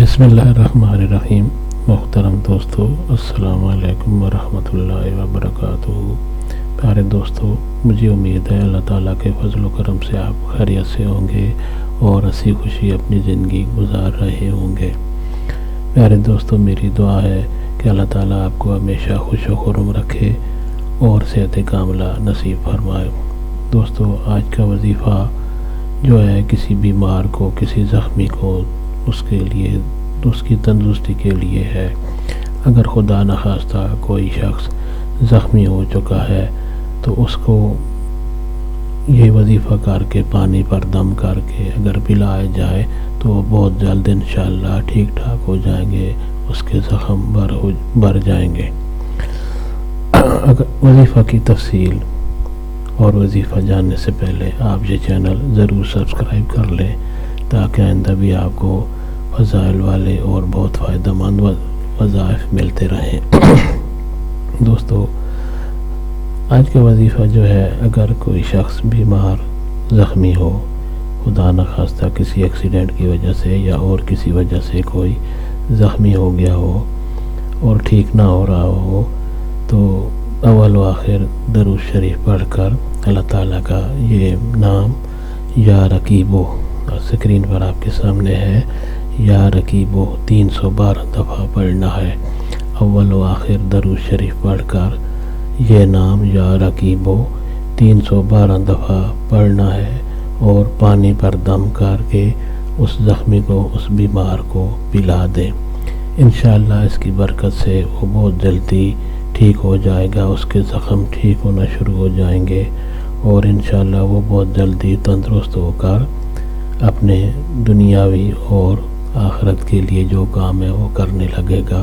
بسم اللہ الرحمن الرحیم۔ محترم دوستو، السلام علیکم ورحمۃ اللہ وبرکاتہ۔ پیارے دوستو، مجھے امید ہے اللہ تعالیٰ کے فضل و کرم سے آپ خیریت سے ہوں گے اور ہنسی خوشی اپنی زندگی گزار رہے ہوں گے۔ پیارے دوستو، میری دعا ہے کہ اللہ تعالیٰ آپ کو ہمیشہ خوش و خرم رکھے اور صحت کاملہ نصیب فرمائے۔ دوستو، آج کا وظیفہ جو ہے کسی بیمار کو، کسی زخمی کو، اس کے لیے، اس کی تندرستی کے لیے ہے۔ اگر خدا نخواستہ کوئی شخص زخمی ہو چکا ہے تو اس کو یہ وظیفہ کر کے، پانی پر دم کر کے اگر پلایا جائے تو وہ بہت جلد انشاءاللہ ٹھیک ٹھاک ہو جائیں گے، اس کے زخم بھر جائیں گے۔ اگر وظیفہ کی تفصیل اور وظیفہ جاننے سے پہلے آپ یہ چینل ضرور سبسکرائب کر لیں تاکہ آئندہ بھی آپ کو فضائل والے اور بہت فائدہ مند وظائف ملتے رہیں۔ دوستو، آج کا وظیفہ جو ہے، اگر کوئی شخص بیمار زخمی ہو، خدا نخواستہ کسی ایکسیڈنٹ کی وجہ سے یا اور کسی وجہ سے کوئی زخمی ہو گیا ہو اور ٹھیک نہ ہو رہا ہو، تو اول و آخر درود شریف پڑھ کر اللہ تعالیٰ کا یہ نام یا رقیبو، اسکرین پر آپ کے سامنے ہے، یا رقیبو 312 دفعہ پڑھنا ہے۔ اول و آخر درود شریف پڑھ کر یہ نام یا رقیبو 312 دفعہ پڑھنا ہے اور پانی پر دم کر کے اس زخمی کو، اس بیمار کو پلا دیں۔ انشاءاللہ اس کی برکت سے وہ بہت جلدی ٹھیک ہو جائے گا، اس کے زخم ٹھیک ہونا شروع ہو جائیں گے اور انشاءاللہ وہ بہت جلدی تندرست ہو کر اپنے دنیاوی اور آخرت کے لیے جو کام ہے وہ کرنے لگے گا۔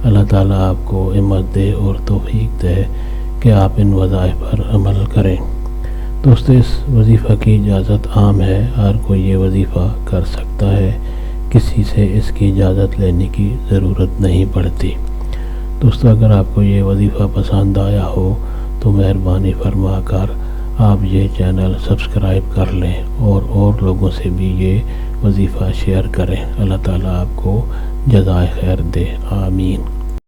اللہ تعالیٰ آپ کو ہمت دے اور توفیق دے کہ آپ ان وظائف پر عمل کریں۔ دوستو، اس وظیفہ کی اجازت عام ہے، ہر کوئی یہ وظیفہ کر سکتا ہے، کسی سے اس کی اجازت لینے کی ضرورت نہیں پڑتی۔ دوستو، اگر آپ کو یہ وظیفہ پسند آیا ہو تو مہربانی فرما کر آپ یہ چینل سبسکرائب کر لیں اور لوگوں سے بھی یہ وظیفہ شیئر کریں۔ اللہ تعالیٰ آپ کو جزائے خیر دے، آمین۔